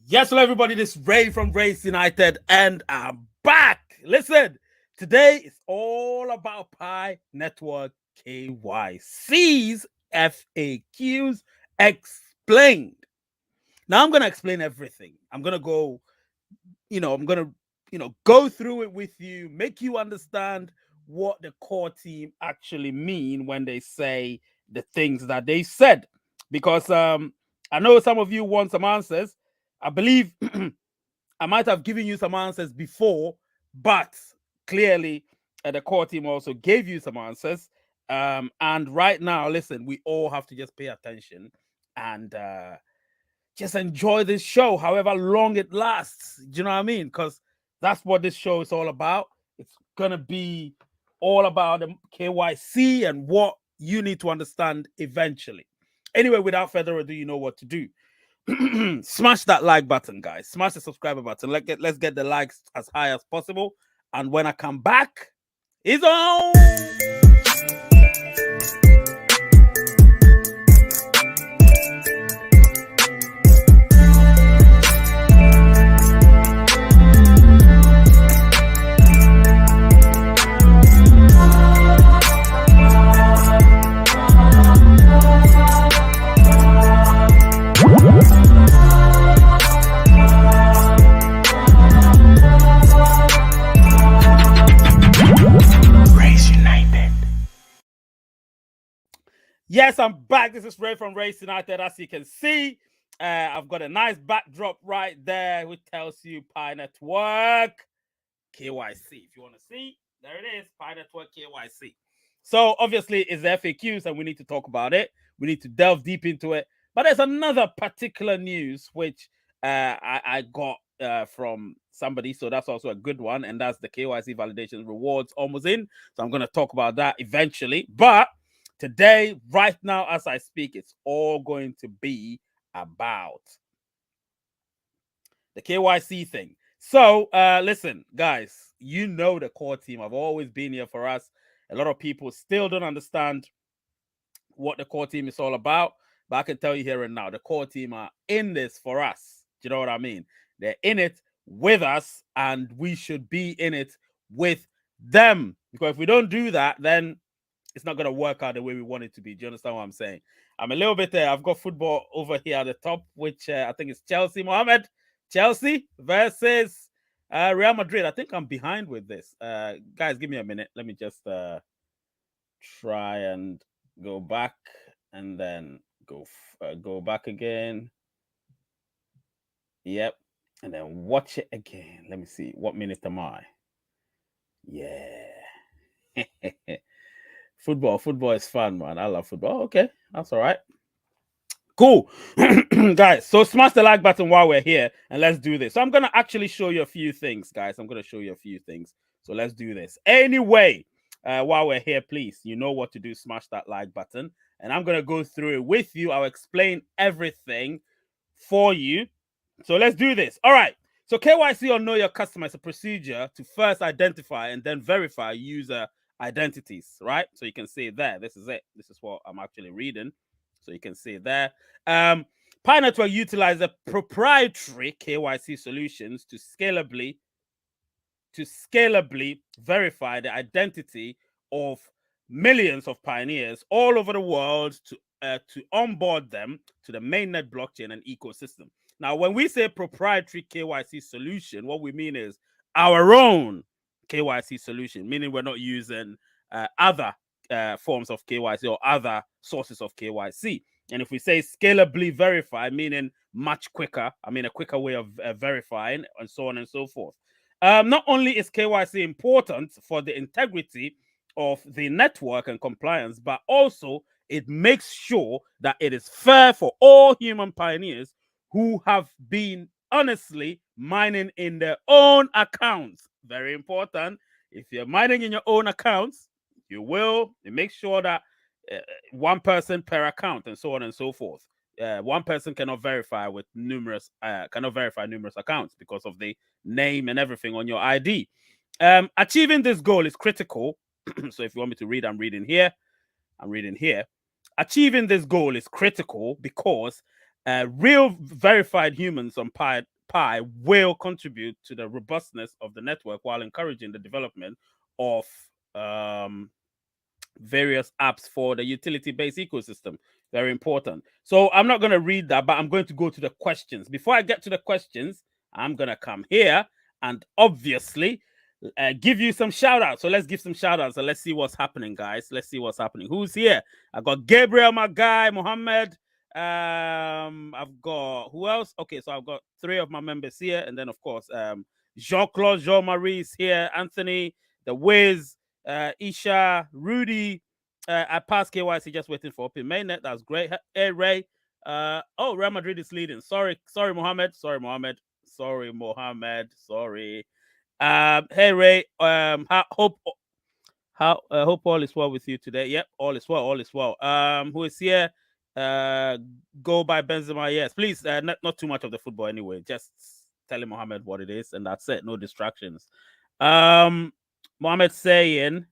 Yes, hello everybody. This is Ray from Race United, and I'm back. Listen, today is all about Pi Network KYC's FAQs explained. Now I'm gonna explain everything. I'm gonna go, go through it with you, make you understand what the core team actually mean when they say the things that they said. Because I know some of you want some answers. I believe I might have given you some answers before, but clearly the core team also gave you some answers. And right now, listen, we all have to just pay attention and just enjoy this show, however long it lasts. Do you know what I mean? Because that's what this show is all about. It's going to be all about the KYC and what you need to understand eventually. Anyway, without further ado, you know what to do. Smash that like button, guys. Smash the subscriber button. Let's get the likes as high as possible. And when I come back, it's on. Yes, I'm back. This is Ray from Race United. As you can see, I've got a nice backdrop right there, which tells you Pi Network KYC. If you want to see, there it is, Pi Network KYC. So obviously, it's the FAQs, and we need to talk about it. We need to delve deep into it. But there's another particular news which I got from somebody, so that's also a good one, and that's the KYC Validators rewards almost in. So I'm going to talk about that eventually. But today, right now, as I speak, it's all going to be about the KYC thing. So, listen, guys, you know the core team. I've always been here for us. A lot of people still don't understand what the core team is all about, but I can tell you here and now, the core team are in this for us. Do you know what I mean? They're in it with us, and we should be in it with them. Because if we don't do that, then it's not going to work out the way we want it to be. Do you understand what I'm saying? I'm a little bit there. I've got football over here at the top, which I think is Chelsea, Mohammed. Chelsea versus Real Madrid. I think I'm behind with this. Guys, give me a minute. Let me just try and go back and then go back again. Yep. And then watch it again. Let me see. What minute am I? Yeah. Football is fun, man. I love football. Okay, that's all right. Cool. Guys, so smash the like button while we're here and let's do this. So I'm going to actually show you a few things, guys. I'm going to show you a few things. So let's do this. Anyway, while we're here, please, you know what to do. Smash that like button. And I'm going to go through it with you. I'll explain everything for you. So let's do this. All right. So KYC or Know Your Customer is a procedure to first identify and then verify user identities, right? So you can see there. This is it. This is what I'm actually reading. So you can see there. Pi Network utilizes proprietary KYC solutions to scalably verify the identity of millions of pioneers all over the world to onboard them to the mainnet blockchain and ecosystem. Now, when we say proprietary KYC solution, what we mean is our own KYC solution, meaning we're not using other forms of KYC or other sources of KYC. And if we say scalably verify, meaning much quicker, I mean a quicker way of verifying, and so on and so forth. Not only is KYC important for the integrity of the network and compliance, but also it makes sure that it is fair for all human pioneers who have been honestly mining in their own accounts. Very important. If you're mining in your own accounts, you will make sure that one person per account and so on and so forth. One person cannot verify numerous accounts because of the name and everything on your ID. Achieving this goal is critical. So if you want me to read, I'm reading here. Achieving this goal is critical because Real verified humans on Pi will contribute to the robustness of the network while encouraging the development of various apps for the utility-based ecosystem. Very important. So I'm not going to read that, but I'm going to go to the questions. Before I get to the questions, I'm going to come here and obviously give you some shout outs. So let's give some shout outs and let's see what's happening, guys. Let's see what's happening. Who's here? I got Gabriel, my guy, Mohammed. I've got who else? Okay, so I've got 3 of my members here, and then of course Jean-Claude, Jean-Marie is here, Anthony, the Wiz, Isha, Rudy. I passed KYC, just waiting for open mainnet. That's great. Hey Ray. Oh, Real Madrid is leading. Sorry, Mohammed. Sorry. Hey Ray. Hope all is well with you today. Yep, all is well. Who is here? Go by Benzema. Yes, please. Not too much of the football anyway. Just telling Mohammed what it is, and that's it. No distractions. Mohammed saying,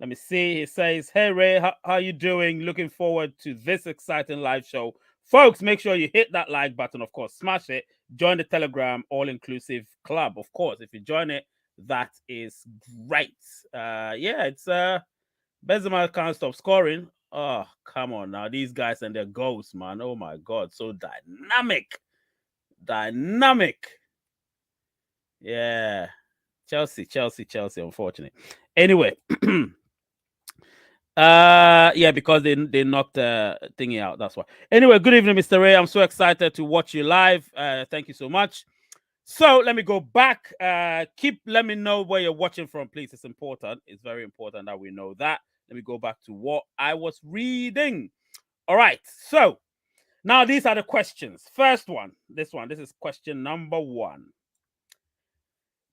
let me see. He says, "Hey Ray, how you doing? Looking forward to this exciting live show, folks. Make sure you hit that like button. Of course, smash it. Join the Telegram all-inclusive club. Of course, if you join it, that is great. Yeah, it's Benzema can't stop scoring. Oh, come on now. These guys and their goals, man. Oh my God. So dynamic. Yeah. Chelsea, unfortunately. Anyway. Yeah, because they knocked thingy out. That's why. Anyway, good evening, Mr. Ray. I'm so excited to watch you live. Thank you so much. So let me go back. Let me know where you're watching from, please. It's important. It's very important that we know that. Let me go back to what I was reading. All right. So now these are the questions. First one. This is question number 1.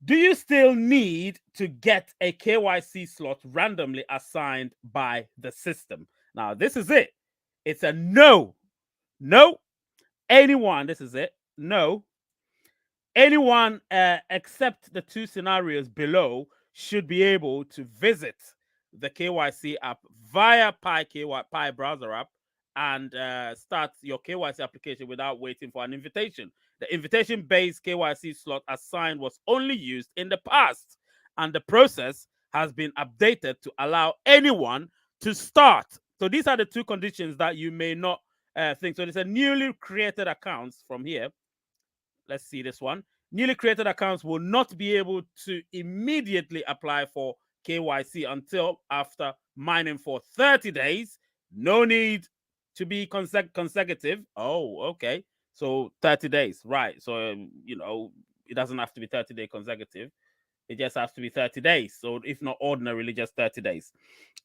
Do you still need to get a KYC slot randomly assigned by the system? Now, this is it. It's a no. No. Anyone. This is it. No. Anyone except the 2 scenarios below should be able to visit the KYC app via Pi browser app and start your KYC application without waiting for an invitation. The invitation-based KYC slot assigned was only used in the past, and the process has been updated to allow anyone to start. So these are the 2 conditions that you may not think. So there's a newly created accounts from here. Let's see this one. Newly created accounts will not be able to immediately apply for KYC until after mining for 30 days. No need to be consecutive. Oh, okay. So 30 days, right. So, it doesn't have to be 30-day consecutive. It just has to be 30 days. So if not ordinarily, just 30 days.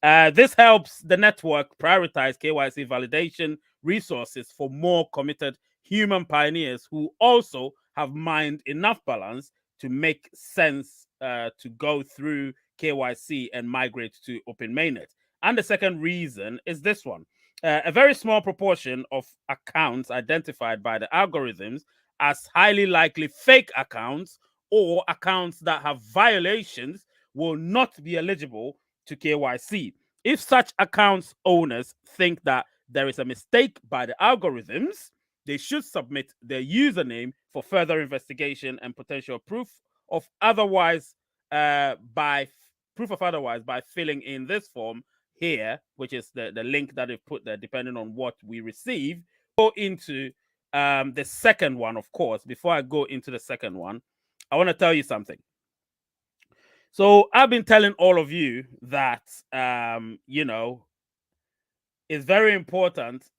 This helps the network prioritize KYC validation resources for more committed human pioneers who also have mined enough balance to make sense to go through KYC and migrate to open mainnet. And the second reason is this one. A very small proportion of accounts identified by the algorithms as highly likely fake accounts or accounts that have violations will not be eligible to KYC. If such accounts owners think that there is a mistake by the algorithms, they should submit their username for further investigation and potential proof of otherwise by filling in this form here, which is the link that they've put there, depending on what we receive. Go into the second one, of course. Before I go into the second one, I want to tell you something. So I've been telling all of you that, it's very important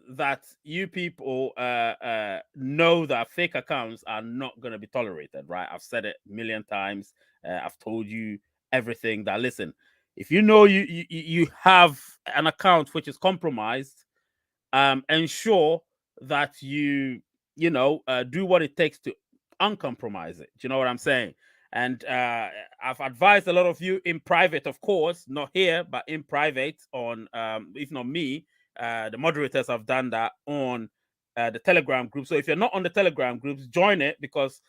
that you people know that fake accounts are not going to be tolerated, right? I've said it a million times. I've told you everything that, listen, if you know you have an account which is compromised, ensure that you do what it takes to uncompromise it. Do you know what I'm saying? And I've advised a lot of you in private, of course, not here, but in private on, if not me, the moderators have done that on the Telegram group. So if you're not on the Telegram groups, join it, because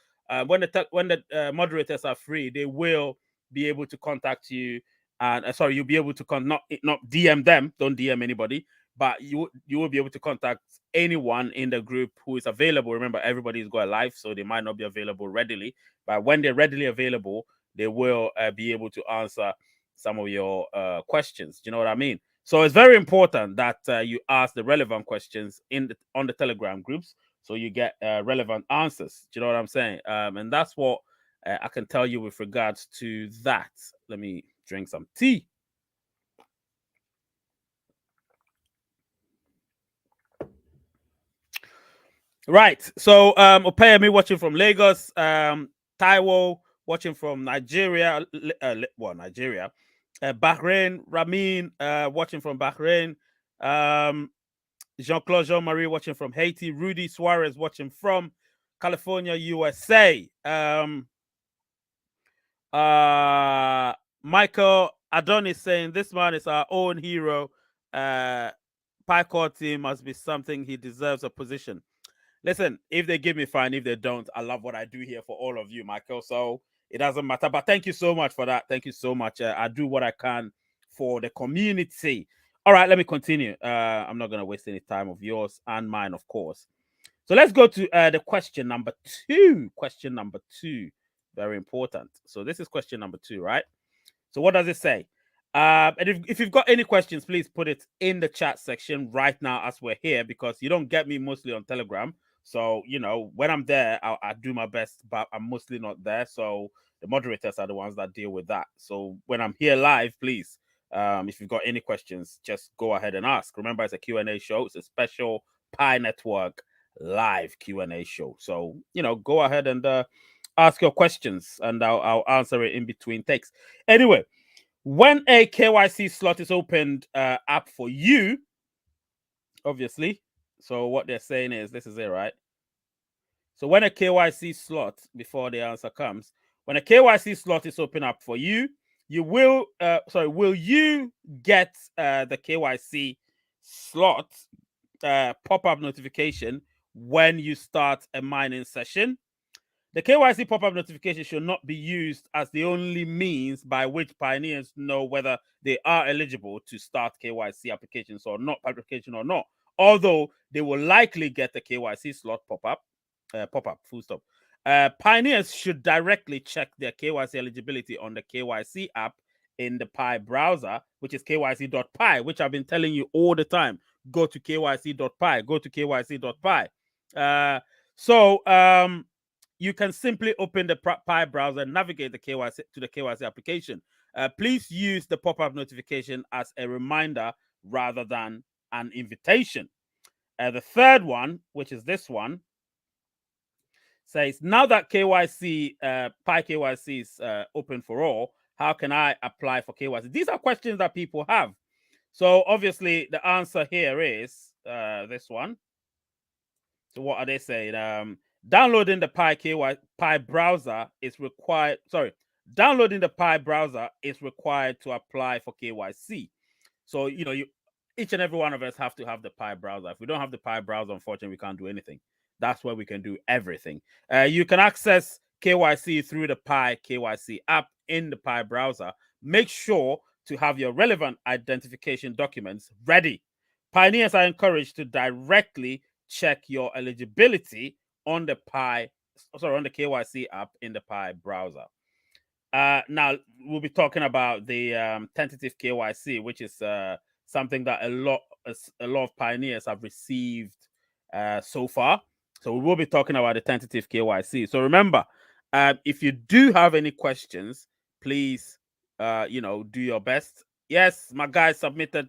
when the moderators are free, they will be able to contact you. And you'll be able to not DM them. Don't DM anybody. but you will be able to contact anyone in the group who is available. Remember, everybody's got a life, so they might not be available readily, but when they're readily available, they will be able to answer some of your questions. Do you know what I mean? So it's very important that you ask the relevant questions on the Telegram groups, so you get relevant answers. Do you know what I'm saying? And that's what I can tell you with regards to that. Let me drink some tea. Right. So Opeyemi watching from Lagos, Taiwo watching from Nigeria, Nigeria, Bahrain, Ramin watching from Bahrain, Jean-Claude Jean-Marie watching from Haiti, Rudy Suarez watching from California, USA. Michael Adonis saying this man is our own hero. Pycor team must be something, he deserves a position. Listen, if they give me fine, if they don't, I love what I do here for all of you, Michael. So it doesn't matter. But thank you so much for that. Thank you so much. I do what I can for the community. All right, let me continue. I'm not going to waste any time of yours and mine, of course. So let's go to the question number 2. Question number 2. Very important. So this is question number 2, right? So what does it say? And if you've got any questions, please put it in the chat section right now as we're here, because you don't get me mostly on Telegram. So, you know, when I'm there, I do my best, but I'm mostly not there. So the moderators are the ones that deal with that. So when I'm here live, please, if you've got any questions, just go ahead and ask. Remember, it's a Q&A show. It's a special Pi Network live Q&A show. So, you know, go ahead and ask your questions, and I'll answer it in between takes. Anyway, when a KYC slot is opened up for you, obviously, so what they're saying is, this is it, right? So when a KYC slot, before the answer comes, when a KYC slot is open up for you, you will, will you get the KYC slot pop-up notification when you start a mining session? The KYC pop-up notification should not be used as the only means by which pioneers know whether they are eligible to start KYC applications or not, although they will likely get the KYC slot pop-up, full stop. Pioneers should directly check their KYC eligibility on the KYC app in the Pi browser, which is kyc.pi, which I've been telling you all the time. Go to kyc.pi, go to kyc.pi. You can simply open the Pi browser and navigate the KYC to the KYC application. Please use the pop-up notification as a reminder rather than an invitation. The third one, which is this one, says, now that KYC, Pi KYC is open for all, how can I apply for KYC? These are questions that people have. So obviously the answer here is this one. So what are they saying? Downloading the Pi browser is required. Downloading the Pi browser is required to apply for KYC. So, you know, each and every one of us have to have the Pi browser. If we don't have the Pi browser, unfortunately, we can't do anything. That's where we can do everything. You can access KYC through the Pi KYC app in the Pi browser. Make sure to have your relevant identification documents ready. Pioneers are encouraged to directly check your eligibility on the KYC app in the Pi browser. Now we'll be talking about the tentative KYC, which is something that a lot of pioneers have received so far. So we will be talking about the tentative KYC. So remember, if you do have any questions, please, do your best. Yes, my guy submitted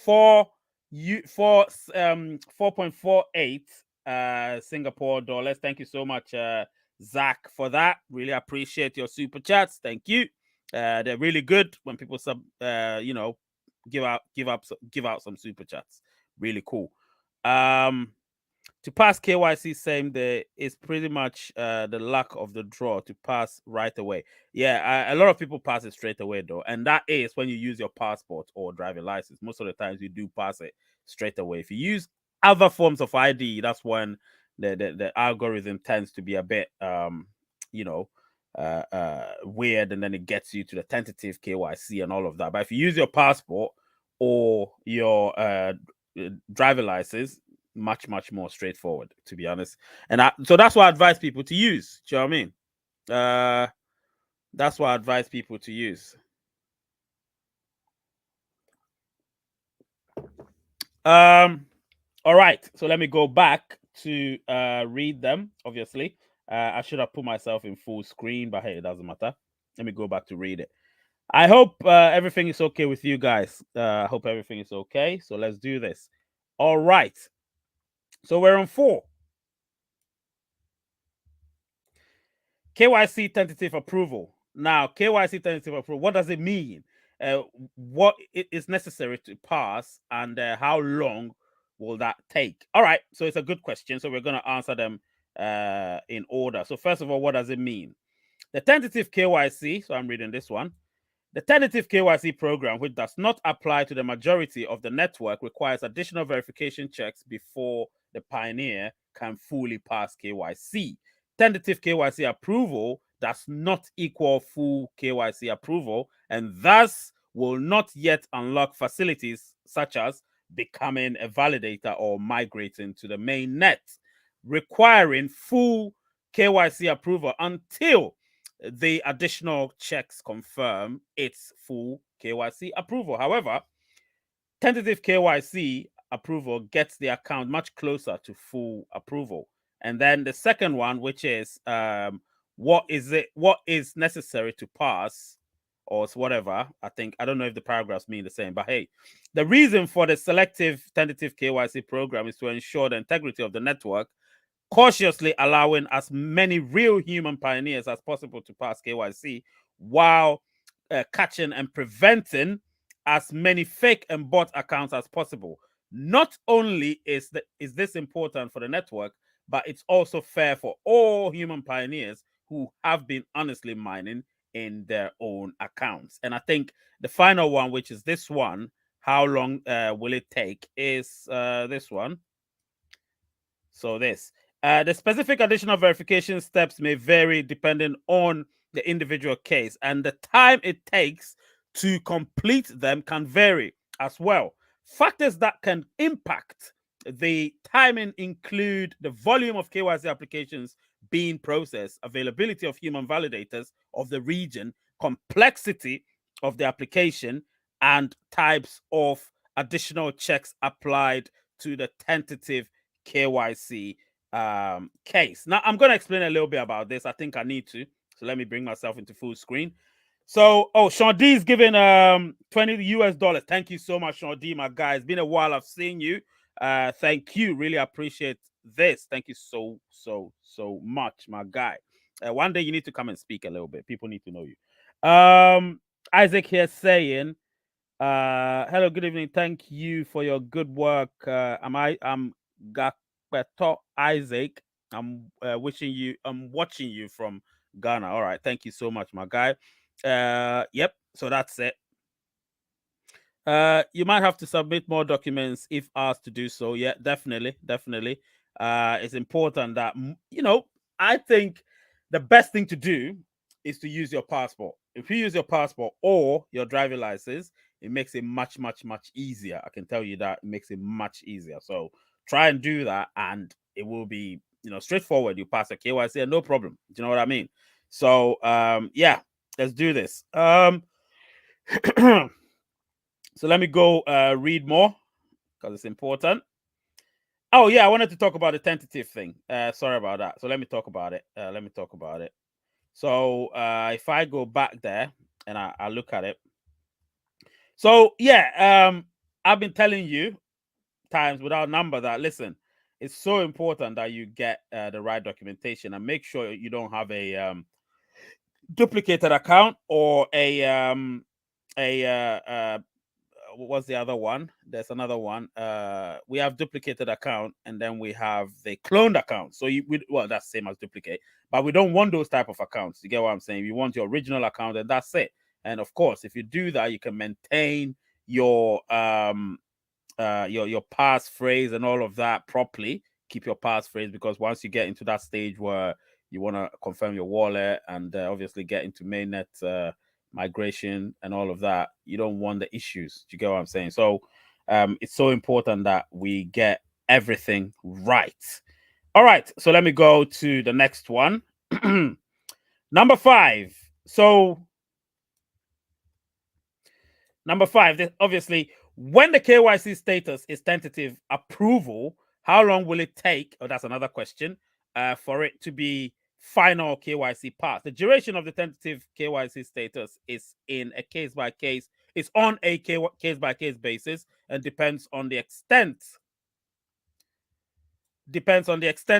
4.48 Singapore dollars. Thank you so much, Zach, for that. Really appreciate your super chats. Thank you. They're really good when people give out some super chats. Really cool. To pass KYC same day is pretty much the luck of the draw to pass right away. Yeah, a lot of people pass it straight away though, and that is when you use your passport or driving license. Most of the times you do pass it straight away. If you use other forms of ID, that's when the algorithm tends to be a bit weird, and then it gets you to the tentative KYC and all of that. But if you use your passport or your driver license, much more straightforward, to be honest. And so that's what I advise people to use. Do you know what I mean? That's what I advise people to use. All right, so let me go back to read them. Obviously, I should have put myself in full screen, but hey, it doesn't matter. Let me go back to read it. I hope everything is okay with you guys. I hope everything is okay. So let's do this. All right. So we're on 4. KYC tentative approval. Now, KYC tentative approval, what does it mean? What is necessary to pass, and how long will that take? All right, so it's a good question. So we're going to answer them in order. So first of all, what does it mean? The tentative KYC, so I'm reading this one. The tentative KYC program, which does not apply to the majority of the network, requires additional verification checks before the pioneer can fully pass KYC. Tentative KYC approval does not equal full KYC approval, and thus will not yet unlock facilities such as becoming a validator or migrating to the main net, requiring full KYC approval until the additional checks confirm its full KYC approval. However, tentative KYC approval gets the account much closer to full approval. And then the second one, which is what is necessary to pass, or whatever. I don't know if the paragraphs mean the same, but hey, the reason for the selective tentative KYC program is to ensure the integrity of the network, cautiously allowing as many real human pioneers as possible to pass KYC, while catching and preventing as many fake and bot accounts as possible. Not only is this important for the network, but it's also fair for all human pioneers who have been honestly mining in their own accounts. And I think the final one, which is this one, how long will it take, is this one. So the specific additional verification steps may vary depending on the individual case, and the time it takes to complete them can vary as well. Factors that can impact the timing include the volume of KYC applications being processed, availability of human validators of the region, complexity of the application, and types of additional checks applied to the tentative KYC case. Now, I'm going to explain a little bit about this. I think I need to. So let me bring myself into full screen. So, Sean D is giving $20 US. Thank you so much, Sean D, my guy. It's been a while I've seen you. Thank you. Really appreciate this. Thank you so much, my guy. One day you need to come and speak a little bit. People need to know you. Isaac here saying, hello, good evening. Thank you for your good work. I'm Gakpeto Isaac. I'm watching you from Ghana. All right, thank you so much, my guy. Yep, so that's it. You might have to submit more documents if asked to do so. Yeah, definitely. It's important that, I think the best thing to do is to use your passport. If you use your passport or your driving license, it makes it much easier. I can tell you that it makes it much easier. So try and do that, and it will be, straightforward. You pass a KYC and no problem. Do you know what I mean? So yeah, let's do this. So let me go read more because it's important. Oh yeah, I wanted to talk about the tentative thing. Sorry about that. So let me talk about it. So if I go back there and I look at it. So yeah, I've been telling you times without number that, listen, it's so important that you get the right documentation and make sure you don't have a duplicated account or what's the other one? There's another one. We have duplicated account, and then we have the cloned account. So that's same as duplicate, but we don't want those type of accounts. You get what I'm saying? You want your original account, and that's it. And of course, if you do that, you can maintain your passphrase and all of that properly. Keep your passphrase, because once you get into that stage where you want to confirm your wallet and obviously get into mainnet migration and all of that, you don't want the issues. Do you get what I'm saying? So it's so important that we get everything right. All right, so let me go to the next one. Number 5. So number 5, obviously, when the KYC status is tentative approval, how long will it take? Oh, that's another question. For it to be final KYC pass. The duration of the tentative KYC status is in a case by case. It's on a case by case basis and depends on the extent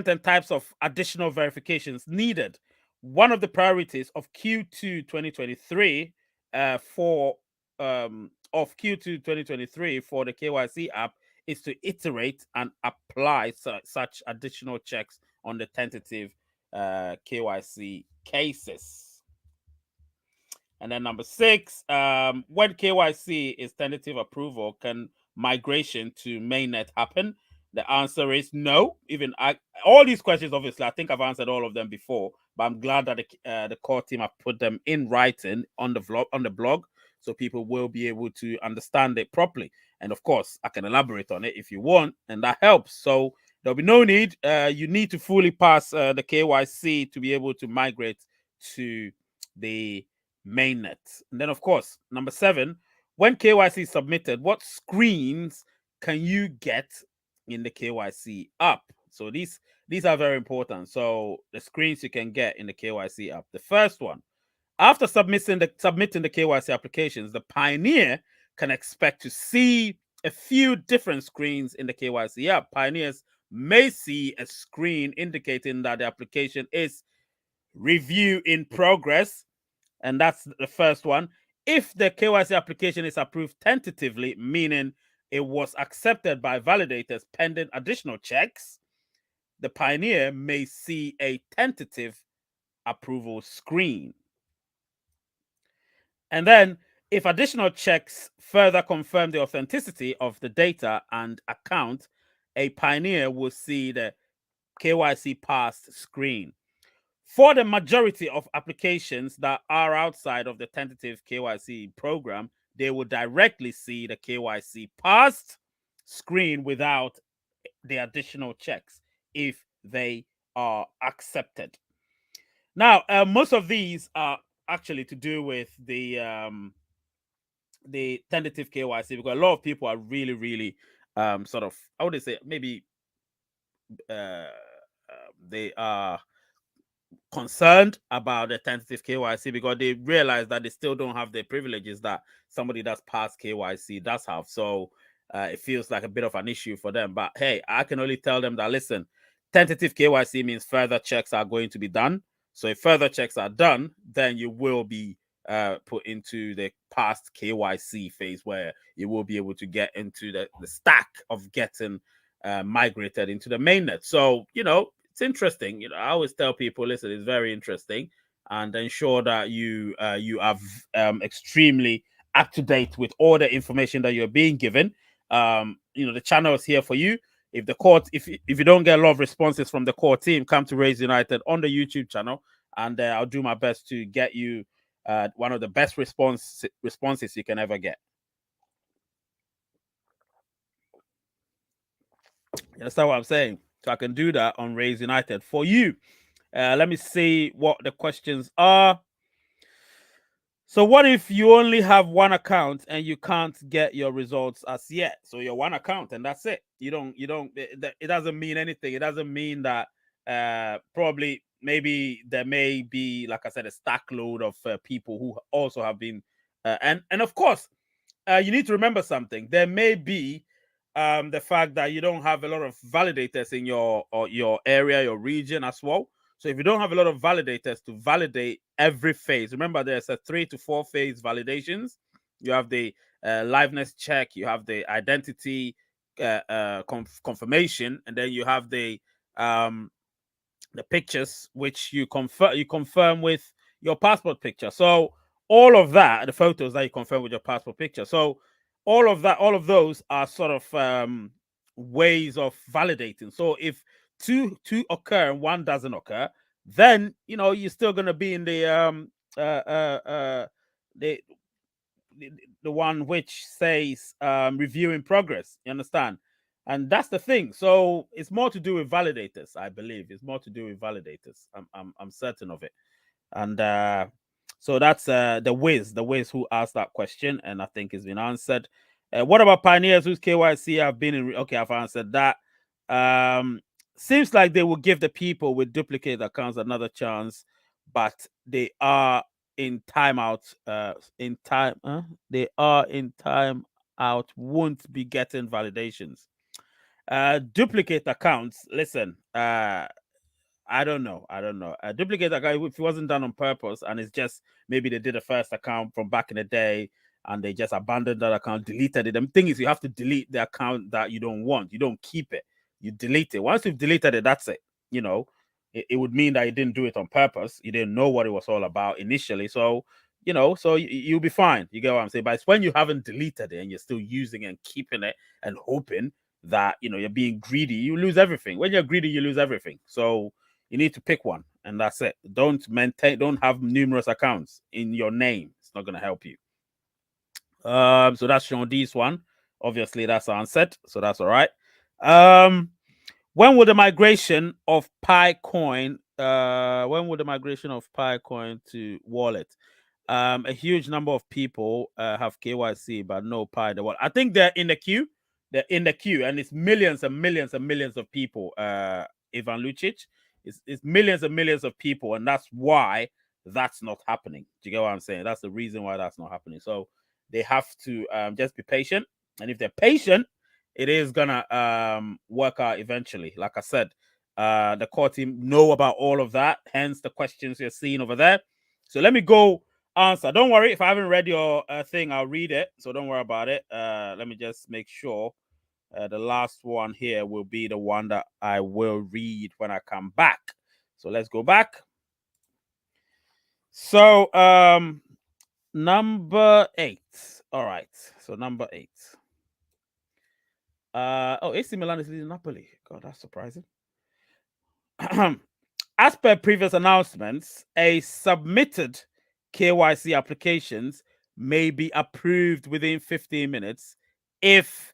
and types of additional verifications needed. One of the priorities of Q2 2023 of Q2 2023 for the KYC app is to iterate and apply such additional checks on the tentative KYC cases. And then number 6, when KYC is tentative approval, can migration to mainnet happen? The answer is no. All these questions, obviously, I think I've answered all of them before, but I'm glad that the core team have put them in writing on the blog, so people will be able to understand it properly. And of course, I can elaborate on it if you want, and that helps. So there'll be no need. You need to fully pass the KYC to be able to migrate to the mainnet. And then, of course, number 7, when KYC is submitted, what screens can you get in the KYC app? So these are very important. So the screens you can get in the KYC app. The first one, after submitting the KYC applications, the pioneer can expect to see a few different screens in the KYC app. Pioneers may see a screen indicating that the application is review in progress, and that's the first one. If the KYC application is approved tentatively, meaning it was accepted by validators pending additional checks, the pioneer may see a tentative approval screen. And then, if additional checks further confirm the authenticity of the data and account, a pioneer will see the KYC passed screen. For the majority of applications that are outside of the tentative KYC program, they will directly see the KYC passed screen without the additional checks if they are accepted. Now, most of these are actually to do with the tentative KYC, because a lot of people are really, really sort of, I would say, maybe they are concerned about the tentative KYC because they realize that they still don't have the privileges that somebody that's passed KYC does have. So it feels like a bit of an issue for them. But hey, I can only tell them that, listen, tentative KYC means further checks are going to be done. So if further checks are done, then you will be put into the past KYC phase where you will be able to get into the stack of getting migrated into the mainnet. So, it's interesting. I always tell people, listen, it's very interesting, and ensure that you are extremely up to date with all the information that you're being given. The channel is here for you. If you don't get a lot of responses from the core team, come to Raise United on the YouTube channel, and I'll do my best to get you one of the best responses you can ever get. You understand what I'm saying? So I can do that on Raise United for you. Let me see what the questions are. So what if you only have one account and you can't get your results as yet? So your one account and that's it. It doesn't mean anything. It doesn't mean that probably maybe there may be, like I said, a stack load of people who also have been and of course you need to remember something. There may be the fact that you don't have a lot of validators in your area, your region as well. So if you don't have a lot of validators to validate every phase, remember there's a 3 to 4 phase validations. You have the liveness check, you have the identity confirmation, and then you have the pictures, which you confirm with your passport picture. So all of that, the photos that you confirm with your passport picture. So all of those are sort of ways of validating. So if two occur and one doesn't occur, then you're still going to be in the the one which says review in progress. You understand? And that's the thing. So it's more to do with validators, I believe. It's more to do with validators. I'm certain of it. And so that's the Wiz who asked that question, and I think it's been answered. What about pioneers whose KYC have been in? Okay, I've answered that. Seems like they will give the people with duplicate accounts another chance, but they are in timeout. They are in timeout. Won't be getting validations. Duplicate accounts. Listen. I don't know. A duplicate account, if it wasn't done on purpose and it's just maybe they did a first account from back in the day and they just abandoned that account, deleted it. The thing is, you have to delete the account that you don't want. You don't keep it. You delete it. Once you've deleted it, that's it. You know, it would mean that you didn't do it on purpose. You didn't know what it was all about initially. So, so you'll be fine. You get what I'm saying? But it's when you haven't deleted it and you're still using it and keeping it and hoping that, you're being greedy, you lose everything. When you're greedy, you lose everything. So, you need to pick one, and that's it. Don't have numerous accounts in your name. It's not going to help you. So that's Sean D's one. Obviously, that's answered, so that's all right. When will the migration of PiCoin? To wallet? A huge number of people have KYC, but no Pi in the wallet. I think they're in the queue. And it's millions and millions and millions of people. Ivan Lucic. It's millions and millions of people, and that's why that's not happening. Do you get what I'm saying? That's the reason why that's not happening. So they have to just be patient, and if they're patient, it is gonna work out eventually. Like I said, the core team know about all of that, hence the questions you're seeing over there. So let me go answer. Don't worry, if I haven't read your thing, I'll read it. So don't worry about it. Let me just make sure. The last one here will be the one that I will read when I come back. So let's go back. So number 8. All right. So number 8. AC Milan is leading Napoli. God, that's surprising. As per previous announcements, a submitted KYC applications may be approved within 15 minutes if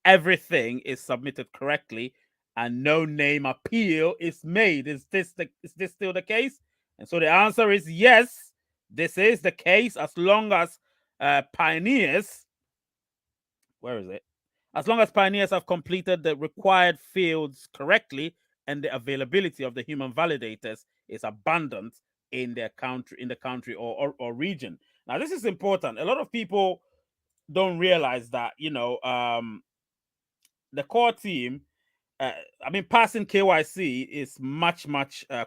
everything is submitted correctly and no name appeal is made. Is this still the case? And so the answer is yes, this is the case as long as pioneers. Where is it? As long as pioneers have completed the required fields correctly and the availability of the human validators is abundant in the country or region. Now, this is important. A lot of people don't realize that, the core team, passing KYC is much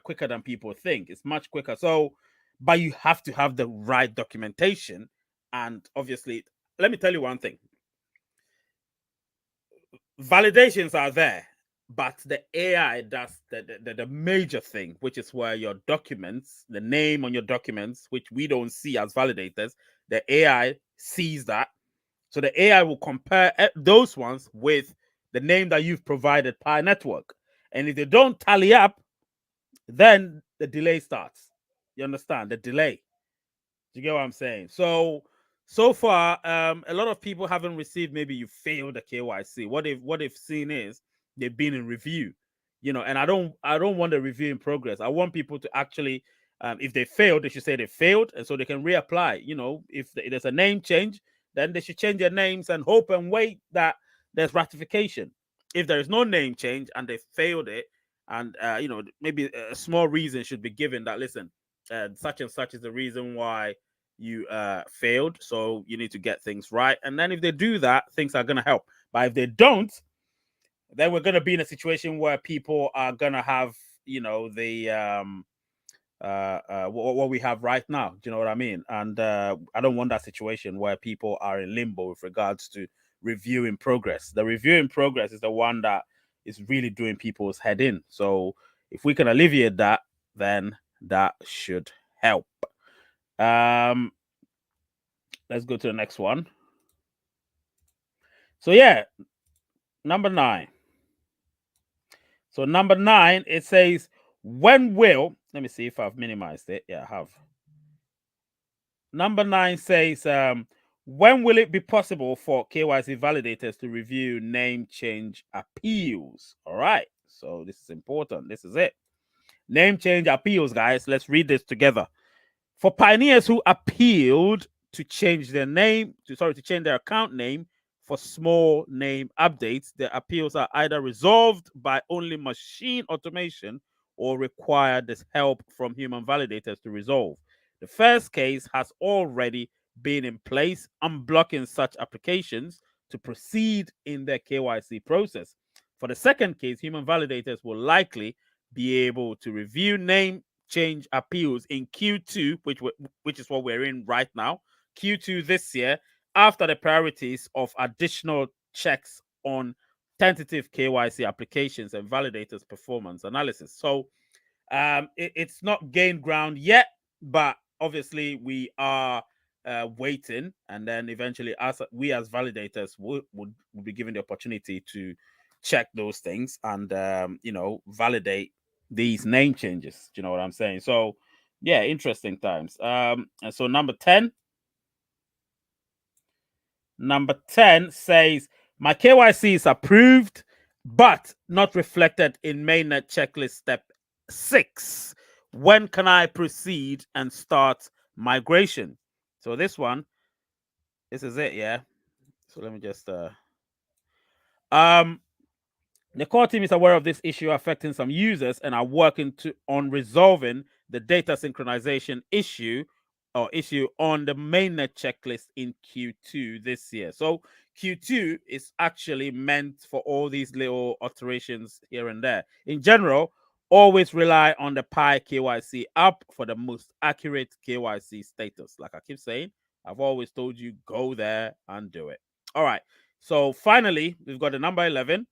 quicker than people think. It's much quicker. So, but you have to have the right documentation. And obviously, let me tell you one thing. Validations are there, but the AI does the major thing, which is where your documents, the name on your documents, which we don't see as validators, the AI sees that. So the AI will compare those ones with the name that you've provided Pi Network. And if they don't tally up, then the delay starts. You understand? The delay. Do you get what I'm saying? So far, a lot of people haven't received. Maybe you failed the KYC. What they've seen is they've been in review, And I don't want a review in progress. I want people to actually, if they failed, they should say they failed, and so they can reapply. If there's a name change, then they should change their names and hope and wait that there's ratification. If there is no name change and they failed it, and maybe a small reason should be given that listen, such and such is the reason why you failed, so you need to get things right. And then if they do that, things are going to help. But if they don't, then we're going to be in a situation where people are going to have what we have right now. Do you know what I mean? And I don't want that situation where people are in limbo with regards to review in progress. The review in progress is the one that is really doing people's head in. So if we can alleviate that, then that should help. Let's go to the next one. So yeah, number 9. So number 9, it says, when will, let me see if I've minimized it. Yeah, I have. Number 9 says, when will it be possible for KYC validators to review name change appeals? All right. So this is important. This is it. Name change appeals, guys. Let's read this together. For pioneers who appealed to change their name, to change their account name for small name updates, their appeals are either resolved by only machine automation or require this help from human validators to resolve. The first case has already been in place, unblocking such applications to proceed in their KYC process. For the second case, human validators will likely be able to review name change appeals in Q2, which is what we're in right now, Q2 this year, after the priorities of additional checks on tentative KYC applications and validators performance analysis. So it's not gained ground yet, but obviously we are waiting, and then eventually as validators would be given the opportunity to check those things and validate these name changes. Do you know what I'm saying? So yeah, interesting times. And so number 10 says my KYC is approved but not reflected in mainnet checklist step 6. When can I proceed and start migration? So this is it, yeah. So let me just the core team is aware of this issue affecting some users and are working on resolving the data synchronization issue on the mainnet checklist in Q2 this year. So Q2 is actually meant for all these little alterations here and there. In general, always rely on the Pi KYC app for the most accurate KYC status. Like I keep saying, I've always told you, go there and do it. All right. So finally, we've got the number 11.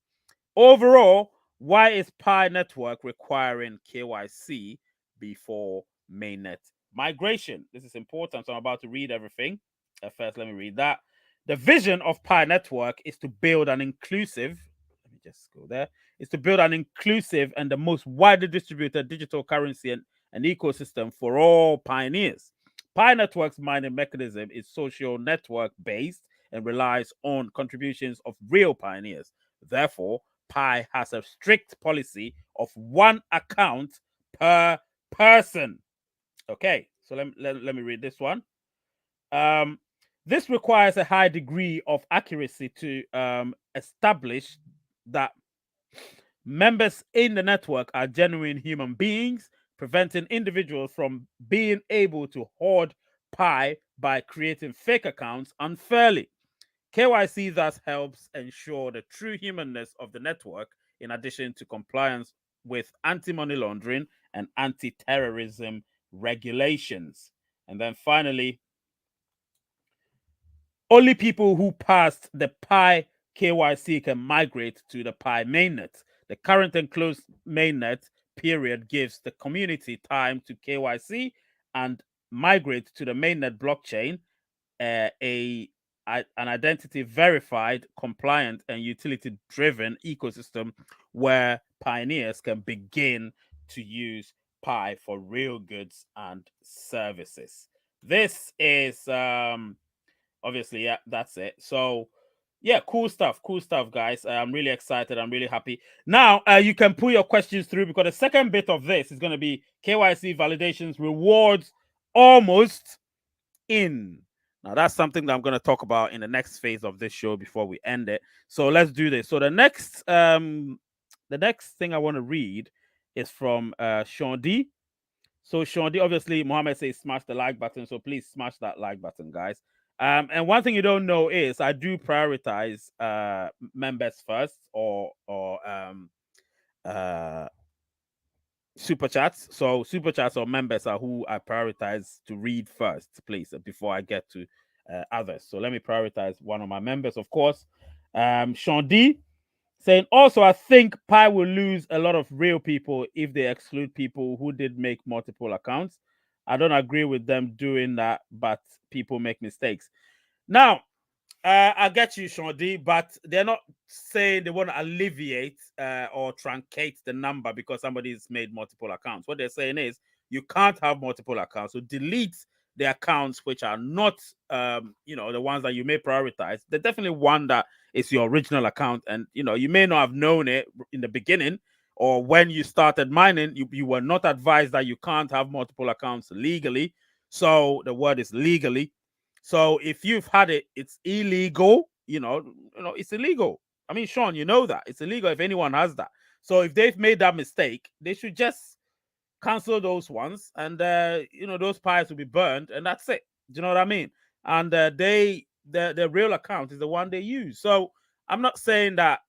Overall, why is Pi Network requiring KYC before mainnet migration? This is important. So I'm about to read everything. First, let me read that. The vision of Pi Network is to build an inclusive, let me just go there, is to build an inclusive and the most widely distributed digital currency and ecosystem for all pioneers. Pi Network's mining mechanism is social network based and relies on contributions of real pioneers. Therefore, Pi has a strict policy of one account per person. Okay, so let me read this one. This requires a high degree of accuracy to establish that members in the network are genuine human beings, preventing individuals from being able to hoard Pi by creating fake accounts unfairly. KYC thus helps ensure the true humanness of the network, in addition to compliance with anti money laundering and anti terrorism regulations. And then finally, only people who passed the Pi KYC can migrate to the Pi mainnet. The current and closed mainnet period gives the community time to KYC and migrate to the mainnet blockchain, an identity verified, compliant, and utility driven ecosystem where pioneers can begin to use Pi for real goods and services. This is obviously, yeah, that's it. So yeah, cool stuff, guys. I'm really excited. I'm really happy. Now you can put your questions through, because the second bit of this is going to be KYC validations rewards almost in. Now that's something that I'm going to talk about in the next phase of this show before we end it. So let's do this. So the next thing I want to read is from Sean D. So Sean D, obviously Mohammed says smash the like button, so please smash that like button, guys. And one thing you don't know is I do prioritize members first, or uh super chats. So super chats or members are who I prioritize to read first, please, before I get to others. So let me prioritize one of my members, of course. Sean D saying, also, I think Pi will lose a lot of real people if they exclude people who did make multiple accounts. I don't agree with them doing that, but people make mistakes. Now, I get you, Sean D, but they're not saying they want to alleviate or truncate the number because somebody's made multiple accounts. What they're saying is you can't have multiple accounts, so delete the accounts which are not, the ones that you may prioritize. There's definitely one that is your original account, and you may not have known it in the beginning, or when you started mining, you were not advised that you can't have multiple accounts legally. So the word is legally. So if you've had it, it's illegal. It's illegal. I mean, Sean, you know that it's illegal if anyone has that. So if they've made that mistake, they should just cancel those ones, and those pies will be burned, and that's it. Do you know what I mean? And the real account is the one they use. So I'm not saying that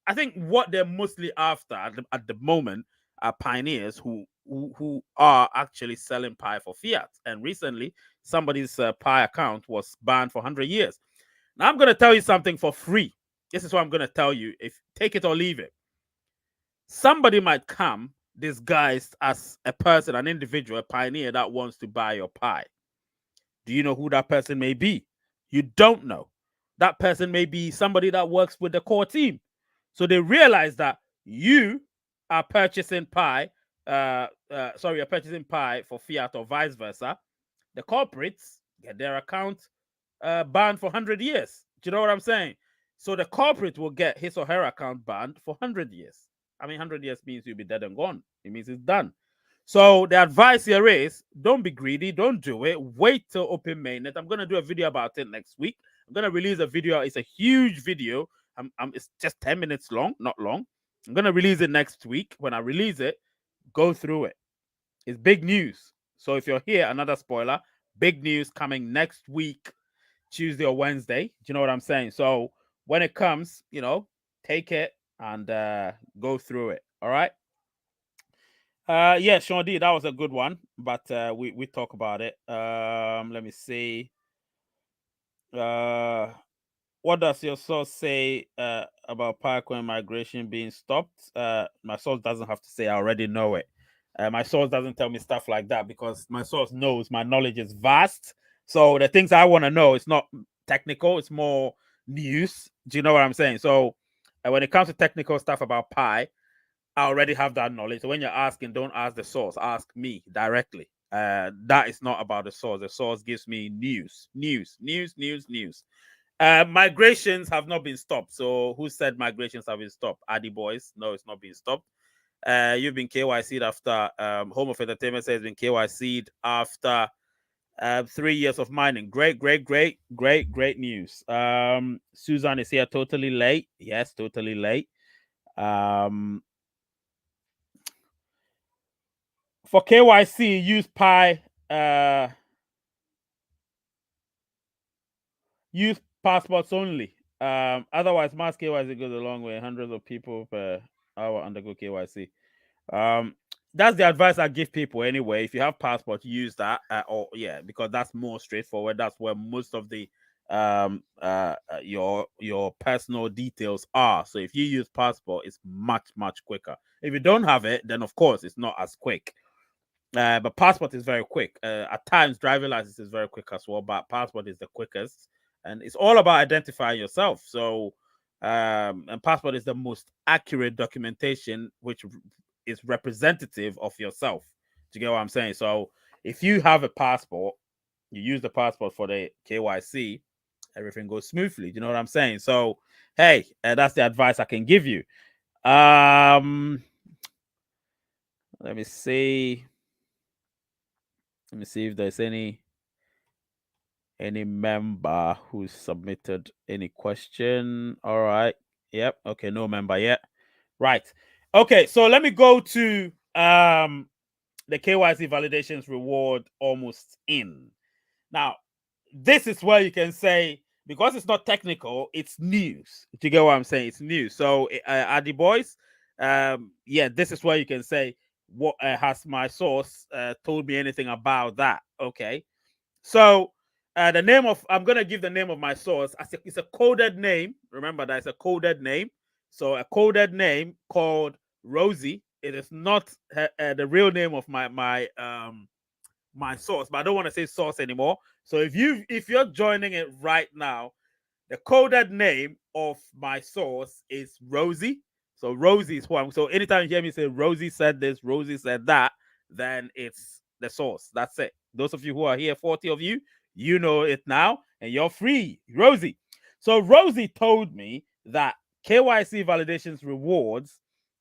I think what they're mostly after at the moment are pioneers who are actually selling pie for fiat. And recently, somebody's pie account was banned for 100 years. Now I'm going to tell you something for free. This is what I'm going to tell you. If take it or leave it. Somebody might come disguised as a person, an individual, a pioneer that wants to buy your pie. Do you know who that person may be? You don't know. That person may be somebody that works with the core team. So they realize that you are purchasing pie, you're purchasing pie for fiat or vice versa. The corporates get their account banned for 100 years. Do you know what I'm saying? So the corporate will get his or her account banned for 100 years. I mean, 100 years means you'll be dead and gone. It means it's done. So the advice here is don't be greedy. Don't do it. Wait till open mainnet. I'm going to do a video about it next week. I'm going to release a video. It's a huge video. It's just 10 minutes long, not long. I'm going to release it next week. When I release it, go through it. It's big news. So if you're here, another spoiler, big news coming next week, Tuesday or Wednesday. Do you know what I'm saying? So when it comes, take it and go through it. All right. Yeah, Sean D, that was a good one, but we talk about it. Let me see. What does your source say about Picoin migration being stopped? My source doesn't have to say. I already know it. My source doesn't tell me stuff like that because my source knows my knowledge is vast. So the things I want to know, it's not technical. It's more news. Do you know what I'm saying? So when it comes to technical stuff about Pi, I already have that knowledge. So when you're asking, don't ask the source. Ask me directly. That is not about the source. The source gives me news. Migrations have not been stopped. So who said migrations have been stopped? Addy boys. No, it's not been stopped. You've been KYC'd after Home of Entertainment says been KYC'd after 3 years of mining. Great news. Susan is here totally late. Yes, totally late. For KYC, use Pi. Use passports only. Otherwise, mass KYC goes a long way. Hundreds of people per hour undergo KYC. That's the advice I give people anyway. If you have passport, use that. Because that's more straightforward. That's where most of the your personal details are. So if you use passport, it's much quicker. If you don't have it, then of course it's not as quick. But passport is very quick. At times, driving license is very quick as well, but passport is the quickest. And it's all about identifying yourself. So, and passport is the most accurate documentation, which is representative of yourself. Do you get what I'm saying? So, if you have a passport, you use the passport for the KYC, everything goes smoothly. Do you know what I'm saying? So, hey, that's the advice I can give you. Let me see. Let me see if there's any member who submitted any question. All right. Yep. Okay. No member yet. Right. Okay. So let me go to the KYC validations reward almost in. Now, this is where you can say, because it's not technical, it's news. Do you get what I'm saying? It's news. So, Addy boys, this is where you can say, what has my source told me anything about that? Okay. So, the name of, I'm going to give the name of my source. It's a coded name. Remember that it's a coded name. So, a coded name called Rosie. It is not the real name of my source, but I don't want to say source anymore. So if you're joining it right now, the coded name of my source is Rosie. So Rosie is who I'm. So anytime you hear me say Rosie said this, Rosie said that, then it's the source. That's it. Those of you who are here, 40 of you, you know it now, and you're free. Rosie. So Rosie told me that KYC validations rewards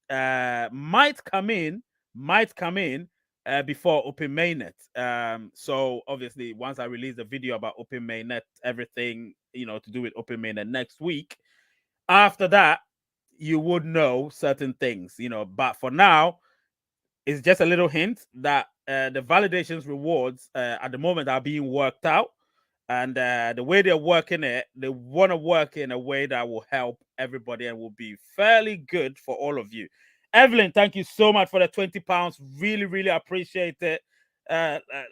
might come in before open mainnet. So obviously, once I release the video about open mainnet, everything to do with open mainnet next week, after that you would know certain things, but for now it's just a little hint that the validations rewards at the moment are being worked out, and the way they're working it, they want to work in a way that will help everybody and will be fairly good for all of you. Evelyn, thank you so much for the £20. Really, really appreciate it.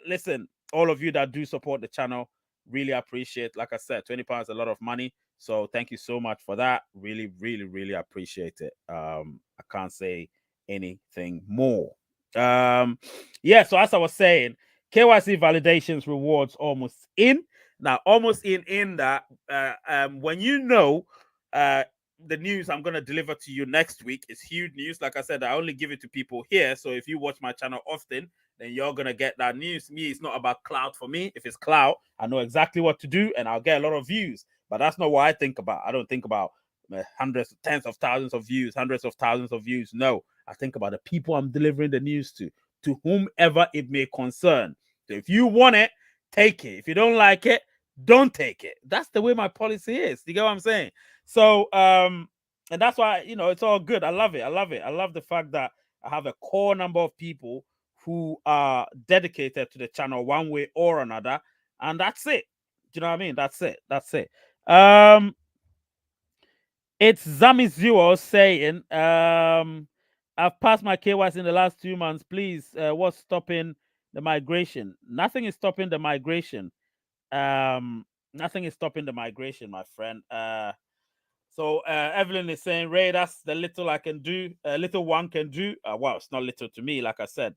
Listen, all of you that do support the channel, really appreciate. Like I said, £20 is a lot of money, so thank you so much for that. Really, really, really appreciate it. I can't say anything more. Yeah, so as I was saying, KYC validations rewards almost in. Now, almost in that when the news I'm going to deliver to you next week is huge news. Like I said, I only give it to people here. So if you watch my channel often, then you're going to get that news. Me, it's not about clout for me. If it's clout, I know exactly what to do and I'll get a lot of views. But that's not what I think about. I don't think about hundreds, tens of thousands of views, hundreds of thousands of views. No, I think about the people I'm delivering the news to whomever it may concern. So if you want it, take it. If you don't like it, don't take it. That's the way my policy is. You get what I'm saying? So, and that's why, it's all good. I love it. I love it. I love the fact that I have a core number of people who are dedicated to the channel one way or another. And that's it. Do you know what I mean? That's it. That's it. It's Zamizuo saying, I've passed my KYC in the last 2 months. Please, what's stopping the migration? Nothing is stopping the migration. Nothing is stopping the migration, my friend. So Evelyn is saying, Ray, that's the little I can do, little one can do. Well, it's not little to me. Like I said,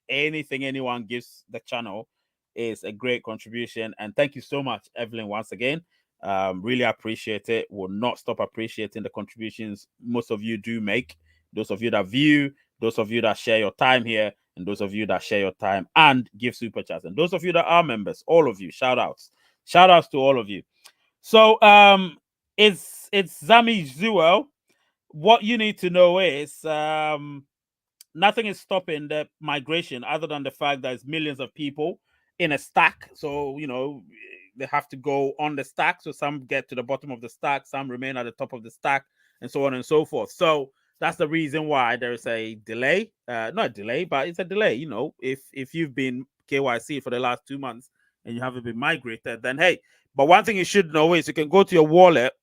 anything anyone gives the channel is a great contribution. And thank you so much, Evelyn, once again. Really appreciate it. Will not stop appreciating the contributions most of you do make. Those of you that view, those of you that share your time here, and those of you that share your time and give super chats, and those of you that are members, all of you, shout outs to all of you. So it's Zami Zuel. What you need to know is nothing is stopping the migration other than the fact that it's millions of people in a stack. So they have to go on the stack. So some get to the bottom of the stack, some remain at the top of the stack, and so on and so forth. So that's the reason why there is a delay. Not a delay, but it's a delay. If you've been KYC for the last 2 months and you haven't been migrated, then hey. But one thing you should know is you can go to your wallet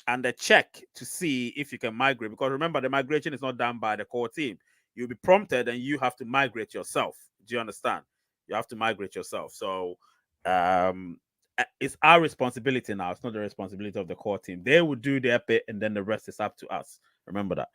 and check to see if you can migrate. Because remember, the migration is not done by the core team. You'll be prompted and you have to migrate yourself. Do you understand? You have to migrate yourself. So it's our responsibility now. It's not the responsibility of the core team. They will do their bit and then the rest is up to us. Remember that.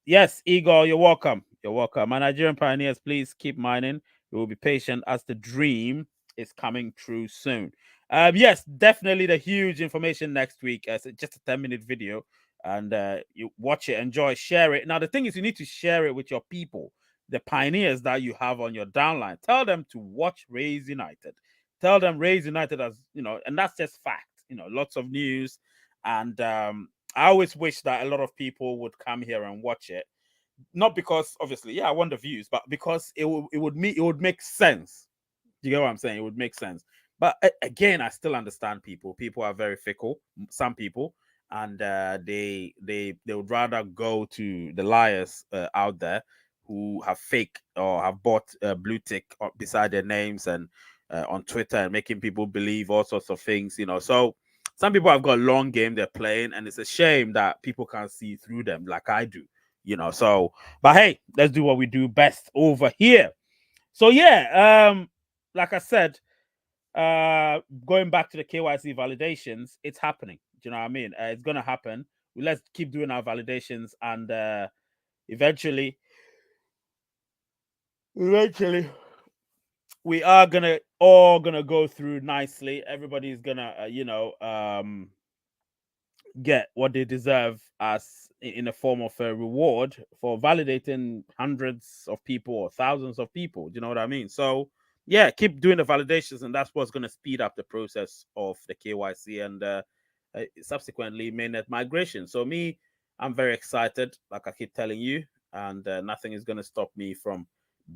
Yes, Igor, you're welcome. You're welcome. My Nigerian pioneers, please keep mining. We will be patient as the dream is coming true soon. Yes, definitely the huge information next week. It's just a 10-minute video, and you watch it, enjoy, share it. Now, the thing is, you need to share it with your people, the pioneers that you have on your downline. Tell them to watch Raise United. Tell them Raise United as, and that's just fact. Lots of news. And I always wish that a lot of people would come here and watch it. Not because, obviously, yeah, I want the views, but because it would make sense. You get what I'm saying? It would make sense. But again, I still understand people. People are very fickle. Some people, and they would rather go to the liars out there who have fake or have bought blue tick beside their names and on Twitter and making people believe all sorts of things. So some people have got a long game they're playing, and it's a shame that people can't see through them like I do. So, but hey, let's do what we do best over here. So yeah, like I said, going back to the KYC validations, it's happening. Do you know what I mean? It's gonna happen. Let's keep doing our validations, and eventually, we are all gonna go through nicely. Everybody's gonna, get what they deserve as in a form of a reward for validating hundreds of people or thousands of people. Do you know what I mean? So yeah, keep doing the validations, and that's what's going to speed up the process of the KYC and subsequently mainnet migration. So me, I'm very excited, like I keep telling you, and nothing is going to stop me from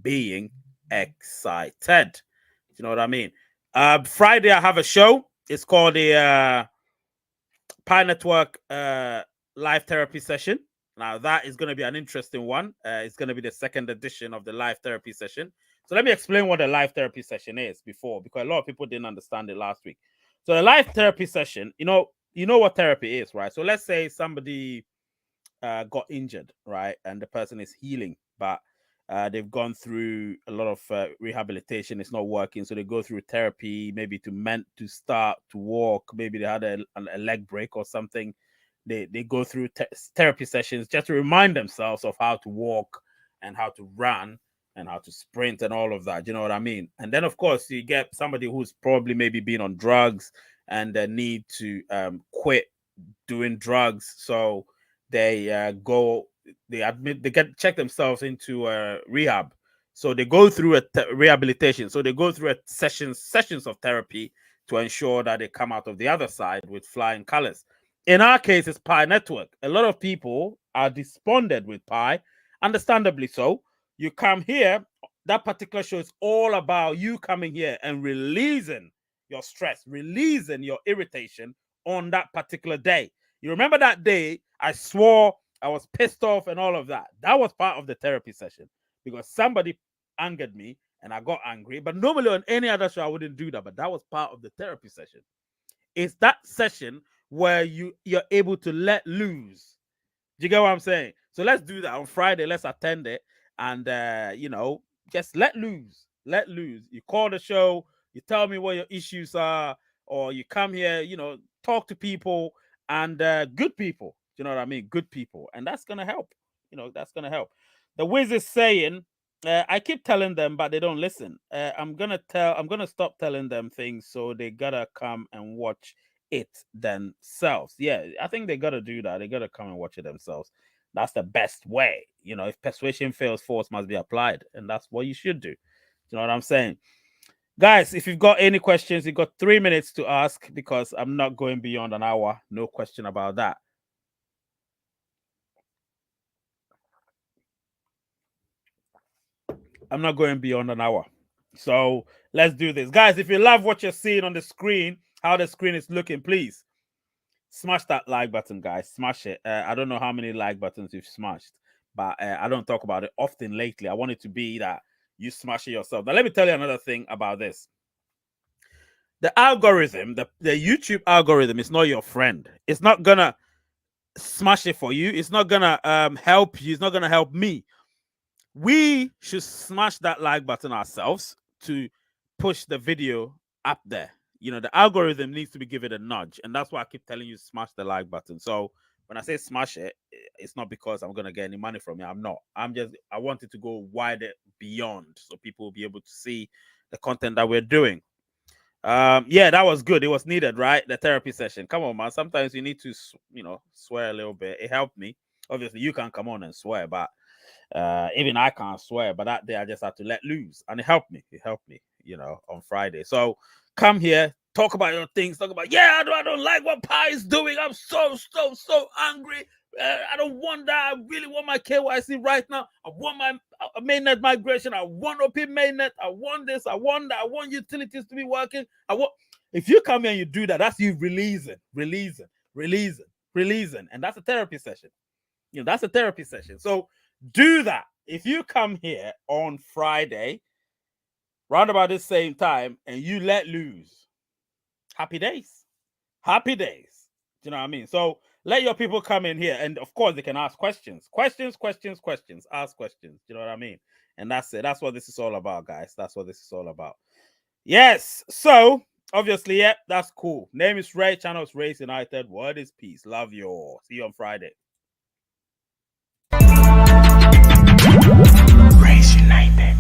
being excited. You know what I mean? Friday I have a show. It's called the Pi Network live therapy session. Now that is going to be an interesting one. It's going to be the second edition of the live therapy session. So let me explain what the live therapy session is before, because a lot of people didn't understand it last week. So the live therapy session, you know what therapy is, right? So let's say somebody got injured, right, and the person is healing, but they've gone through a lot of rehabilitation. It's not working, so they go through therapy, maybe to start to walk. Maybe they had a leg break or something. They go through therapy sessions just to remind themselves of how to walk and how to run and how to sprint and all of that. You know what I mean? And then, of course, you get somebody who's probably maybe been on drugs and they need to quit doing drugs. So they check themselves into rehab. So they go through rehabilitation. So they go through sessions of therapy to ensure that they come out of the other side with flying colors. In our case, it's Pi Network. A lot of people are despondent with Pi, understandably so. You come here, that particular show is all about you coming here and releasing your stress, releasing your irritation on that particular day. You remember that day I swore, I was pissed off and all of that. That was part of the therapy session because somebody angered me and I got angry. But normally on any other show, I wouldn't do that. But that was part of the therapy session. It's that session where you're able to let loose. Do you get what I'm saying? So let's do that on Friday. Let's attend it and, just let loose. Let loose. You call the show, you tell me what your issues are, or you come here, talk to people and good people. You know what I mean? Good people. And that's going to help. That's going to help. The Wiz is saying, I keep telling them, but they don't listen. I'm going to stop telling them things. So they got to come and watch it themselves. Yeah, I think they got to do that. They got to come and watch it themselves. That's the best way. If persuasion fails, force must be applied. And that's what you should do. You know what I'm saying? Guys, if you've got any questions, you've got 3 minutes to ask because I'm not going beyond an hour. No question about that. I'm not going beyond an hour. So let's do this. Guys, if you love what you're seeing on the screen, how the screen is looking, please smash that like button, guys. Smash it. I don't know how many like buttons you've smashed, but I don't talk about it often lately. I want it to be that you smash it yourself. Now, let me tell you another thing about this. The algorithm, the YouTube algorithm is not your friend. It's not going to smash it for you. It's not going to help you. It's not going to help me. We should smash that like button ourselves to push the video up there. The algorithm needs to be given a nudge. And that's why I keep telling you smash the like button. So when I say smash it, it's not because I'm going to get any money from it. I'm not. I want it to go wider beyond so people will be able to see the content that we're doing. Yeah, that was good. It was needed, right? The therapy session. Come on, man. Sometimes you need to, swear a little bit. It helped me. Obviously, you can't come on and swear, but even I can't swear. But that day, I just had to let loose, and it helped me. It helped me, on Friday. So come here, talk about your things. Talk about, I don't like what Pi is doing. I'm so angry. I don't want that. I really want my KYC right now. I want my mainnet migration. I want open mainnet. I want this. I want that. I want utilities to be working. If you come here and you do that, that's you releasing. And that's a therapy session. That's a therapy session. So do that. If you come here on Friday, round about this same time, and you let loose, happy days. Happy days. Do you know what I mean? So let your people come in here, and of course they can ask questions. Ask questions. You know what I mean? And that's it. That's what this is all about, guys. That's what this is all about. Yes. So obviously, yeah, that's cool. Name is Ray. Channel is Race United. Word is peace. Love you all. See you on Friday. Race United.